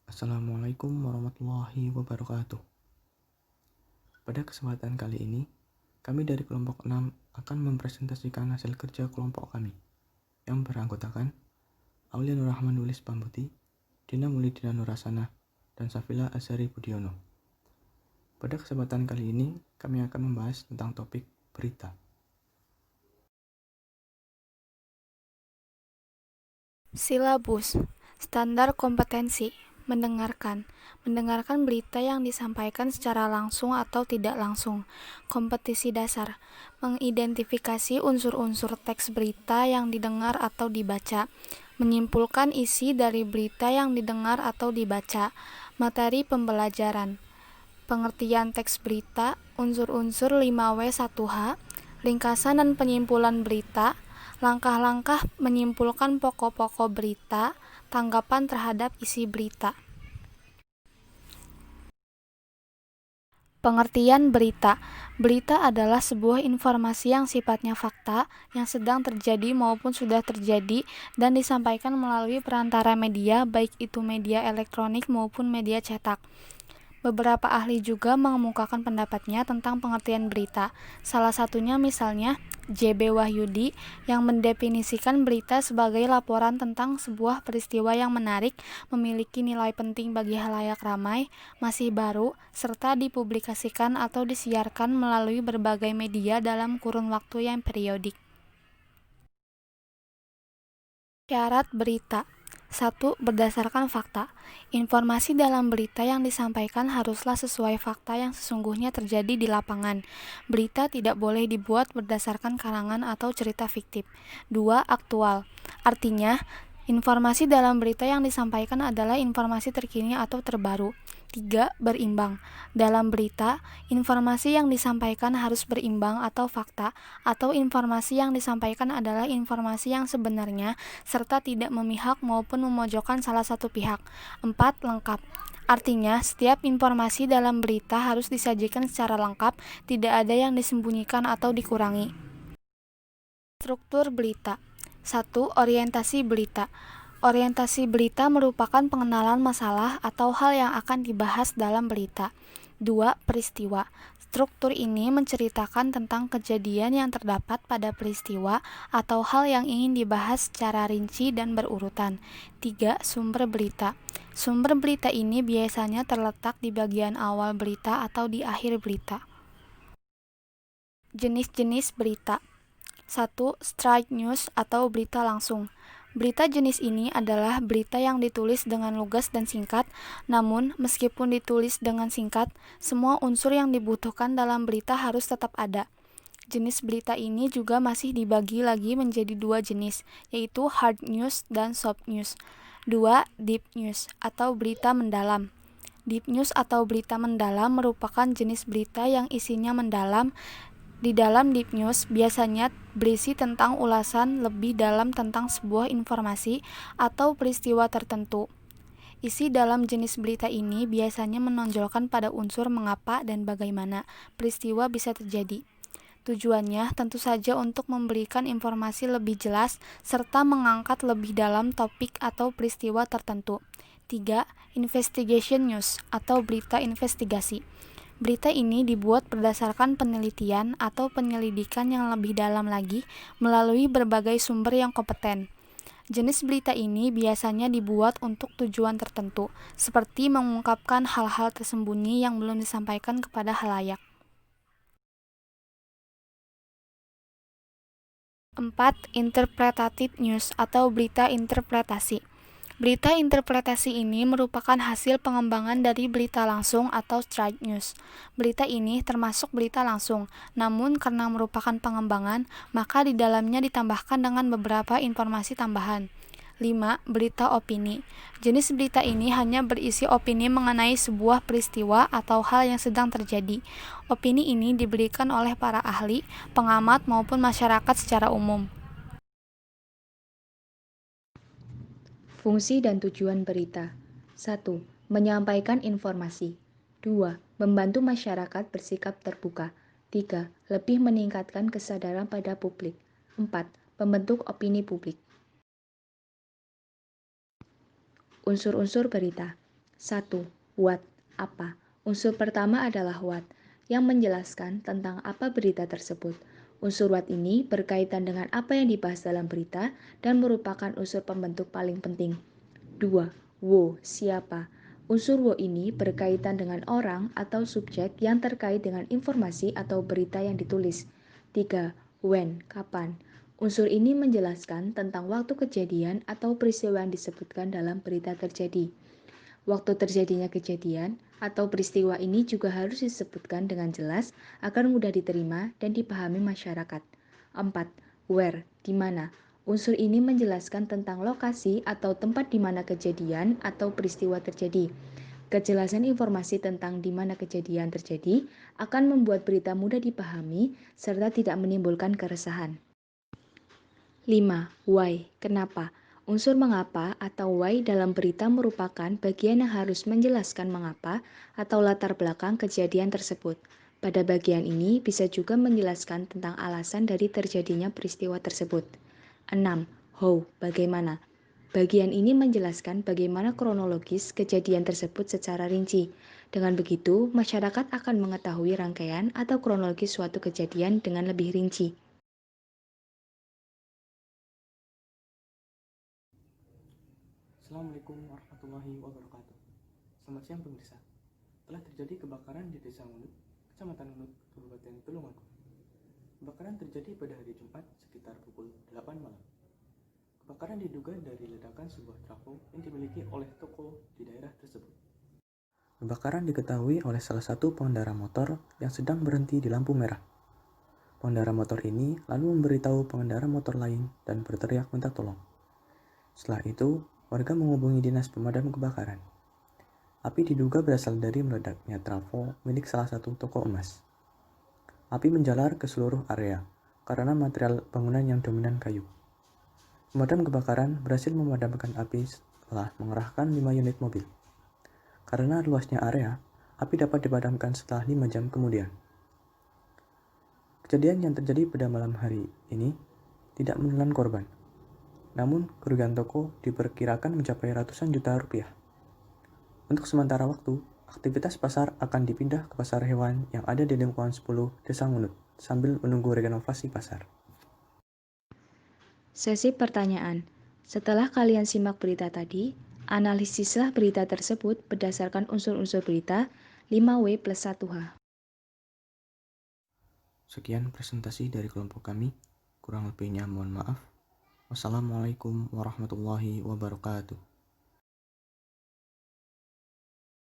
Assalamualaikum warahmatullahi wabarakatuh. Pada kesempatan kali ini, kami dari kelompok 6 akan mempresentasikan hasil kerja kelompok kami yang beranggotakan Aulia Nurrahman Nulis Pambuti, Dina Mulidina Nurasana, dan Safila Azhari Budiono. Pada kesempatan kali ini, kami akan membahas tentang topik berita. Silabus, standar kompetensi, mendengarkan berita yang disampaikan secara langsung atau tidak langsung. Kompetisi dasar, mengidentifikasi unsur-unsur teks berita yang didengar atau dibaca, menyimpulkan isi dari berita yang didengar atau dibaca. Materi pembelajaran, pengertian teks berita, unsur-unsur 5W1H, ringkasan dan penyimpulan berita, langkah-langkah menyimpulkan pokok-pokok berita, tanggapan terhadap isi berita. Pengertian berita. Berita adalah sebuah informasi yang sifatnya fakta, yang sedang terjadi maupun sudah terjadi, dan disampaikan melalui perantara media, baik itu media elektronik maupun media cetak. Beberapa ahli juga mengemukakan pendapatnya tentang pengertian berita. Salah satunya misalnya J.B. Wahyudi yang mendefinisikan berita sebagai laporan tentang sebuah peristiwa yang menarik, memiliki nilai penting bagi halayak ramai, masih baru, serta dipublikasikan atau disiarkan melalui berbagai media dalam kurun waktu yang periodik. Syarat berita. 1. Berdasarkan fakta. Informasi dalam berita yang disampaikan haruslah sesuai fakta yang sesungguhnya terjadi di lapangan. Berita tidak boleh dibuat berdasarkan karangan atau cerita fiktif. 2. Aktual. Artinya, informasi dalam berita yang disampaikan adalah informasi terkini atau terbaru. 3. Berimbang. Dalam berita, informasi yang disampaikan harus berimbang atau fakta, atau informasi yang disampaikan adalah informasi yang sebenarnya serta tidak memihak maupun memojokkan salah satu pihak. 4. Lengkap. Artinya, setiap informasi dalam berita harus disajikan secara lengkap, tidak ada yang disembunyikan atau dikurangi. Struktur berita. 1. Orientasi berita. Orientasi berita merupakan pengenalan masalah atau hal yang akan dibahas dalam berita. 2. Peristiwa. Struktur ini menceritakan tentang kejadian yang terdapat pada peristiwa atau hal yang ingin dibahas secara rinci dan berurutan. 3. Sumber berita. Sumber berita ini biasanya terletak di bagian awal berita atau di akhir berita. Jenis-jenis berita. 1. Straight news atau berita langsung. Berita jenis ini adalah berita yang ditulis dengan lugas dan singkat, namun meskipun ditulis dengan singkat, semua unsur yang dibutuhkan dalam berita harus tetap ada. Jenis berita ini juga masih dibagi lagi menjadi dua jenis, yaitu hard news dan soft news. 2. Deep news atau berita mendalam. Deep news atau berita mendalam merupakan jenis berita yang isinya mendalam. Di dalam deep news biasanya berisi tentang ulasan lebih dalam tentang sebuah informasi atau peristiwa tertentu. Isi dalam jenis berita ini biasanya menonjolkan pada unsur mengapa dan bagaimana peristiwa bisa terjadi. Tujuannya tentu saja untuk memberikan informasi lebih jelas serta mengangkat lebih dalam topik atau peristiwa tertentu. 3. Investigation news atau berita investigasi. Berita ini dibuat berdasarkan penelitian atau penyelidikan yang lebih dalam lagi melalui berbagai sumber yang kompeten. Jenis berita ini biasanya dibuat untuk tujuan tertentu, seperti mengungkapkan hal-hal tersembunyi yang belum disampaikan kepada halayak. 4. Interpretative news atau berita interpretasi. Berita interpretasi ini merupakan hasil pengembangan dari berita langsung atau straight news. Berita ini termasuk berita langsung, namun karena merupakan pengembangan, maka di dalamnya ditambahkan dengan beberapa informasi tambahan. 5. Berita opini. Jenis berita ini hanya berisi opini mengenai sebuah peristiwa atau hal yang sedang terjadi. Opini ini diberikan oleh para ahli, pengamat maupun masyarakat secara umum. Fungsi dan tujuan berita. 1. Menyampaikan informasi. 2. Membantu masyarakat bersikap terbuka. 3. Lebih meningkatkan kesadaran pada publik. 4. Membentuk opini publik. Unsur-unsur berita. 1. What, apa. Unsur pertama adalah what, yang menjelaskan tentang apa berita tersebut. Unsur what ini berkaitan dengan apa yang dibahas dalam berita dan merupakan unsur pembentuk paling penting. 2. Wo, siapa. Unsur wo ini berkaitan dengan orang atau subjek yang terkait dengan informasi atau berita yang ditulis. 3. When, kapan. Unsur ini menjelaskan tentang waktu kejadian atau peristiwa yang disebutkan dalam berita terjadi. Waktu terjadinya kejadian atau peristiwa ini juga harus disebutkan dengan jelas agar mudah diterima dan dipahami masyarakat. 4. Where, di mana. Unsur ini menjelaskan tentang lokasi atau tempat di mana kejadian atau peristiwa terjadi. Kejelasan informasi tentang di mana kejadian terjadi akan membuat berita mudah dipahami serta tidak menimbulkan keresahan. 5. Why, kenapa. Unsur mengapa atau why dalam berita merupakan bagian yang harus menjelaskan mengapa atau latar belakang kejadian tersebut. Pada bagian ini bisa juga menjelaskan tentang alasan dari terjadinya peristiwa tersebut. 6. How, bagaimana. Bagian ini menjelaskan bagaimana kronologis kejadian tersebut secara rinci. Dengan begitu, masyarakat akan mengetahui rangkaian atau kronologis suatu kejadian dengan lebih rinci. Assalamualaikum warahmatullahi wabarakatuh. Selamat siang pemirsa. Telah terjadi kebakaran di Desa Ngunut, Kecamatan Ngunut, Kabupaten Tulungagung. Kebakaran terjadi pada hari Jumat sekitar pukul 8 malam. Kebakaran diduga dari ledakan sebuah trafo yang dimiliki oleh toko di daerah tersebut. Kebakaran diketahui oleh salah satu pengendara motor yang sedang berhenti di lampu merah. Pengendara motor ini lalu memberitahu pengendara motor lain dan berteriak minta tolong. Setelah itu, warga menghubungi dinas pemadam kebakaran. Api diduga berasal dari meledaknya trafo milik salah satu toko emas. Api menjalar ke seluruh area karena material bangunan yang dominan kayu. Pemadam kebakaran berhasil memadamkan api setelah mengerahkan 5 unit mobil. Karena luasnya area, api dapat dipadamkan setelah 5 jam kemudian. Kejadian yang terjadi pada malam hari ini tidak menelan korban. Namun, kerugian toko diperkirakan mencapai ratusan juta rupiah. Untuk sementara waktu, aktivitas pasar akan dipindah ke pasar hewan yang ada di lingkungan 10 Desa Ngunut sambil menunggu renovasi pasar. Sesi pertanyaan. Setelah kalian simak berita tadi, analisislah berita tersebut berdasarkan unsur-unsur berita 5W plus 1H. Sekian presentasi dari kelompok kami. Kurang lebihnya mohon maaf. Wassalamualaikum warahmatullahi wabarakatuh.